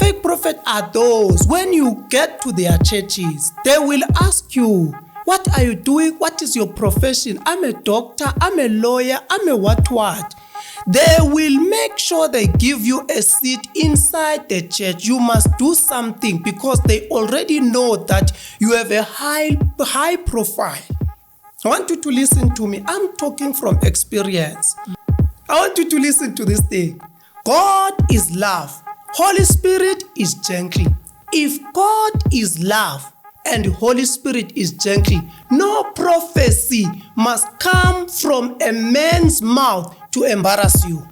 fake prophets are those, when you get to their churches, they will ask you, what are you doing? What is your profession? I'm a doctor, I'm a lawyer, I'm a what. They will make sure they give you a seat inside the church. You must do something because they already know that you have a high profile. I want you to listen to me. I'm talking from experience. I want you to listen to this thing. God is love. Holy Spirit is gentle. If God is love and the Holy Spirit is gentle, no prophecy must come from a man's mouth to embarrass you.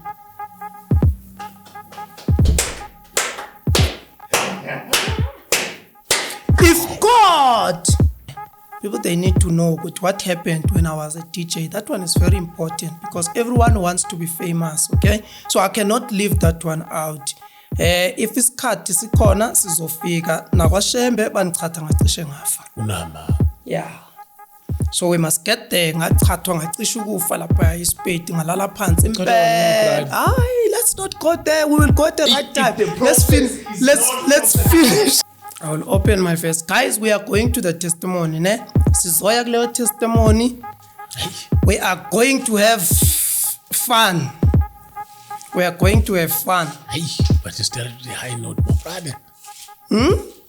If God, people, they need to know what happened when I was a DJ. That one is very important because everyone wants to be famous, okay? So I cannot leave that one out. If isikhathi sikhona sizofika nakwashembe banichatha ngacishe ngafa. Unama. Yeah. So we must get there. Ngachathwa ngacishe ukufa lapha isipedi ngalala phansi impela. Hayi, let's not go there. We will go at the right time. Let's finish. I will open my face. Guys, we are going to the testimony, ne? Sizoya kuleyo testimony. We are going to have fun. We are going to have fun. Hey, but you started with the high note, my brother.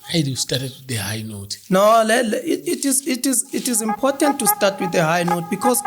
Hey, you started with the high note. No, it is important to start with the high note because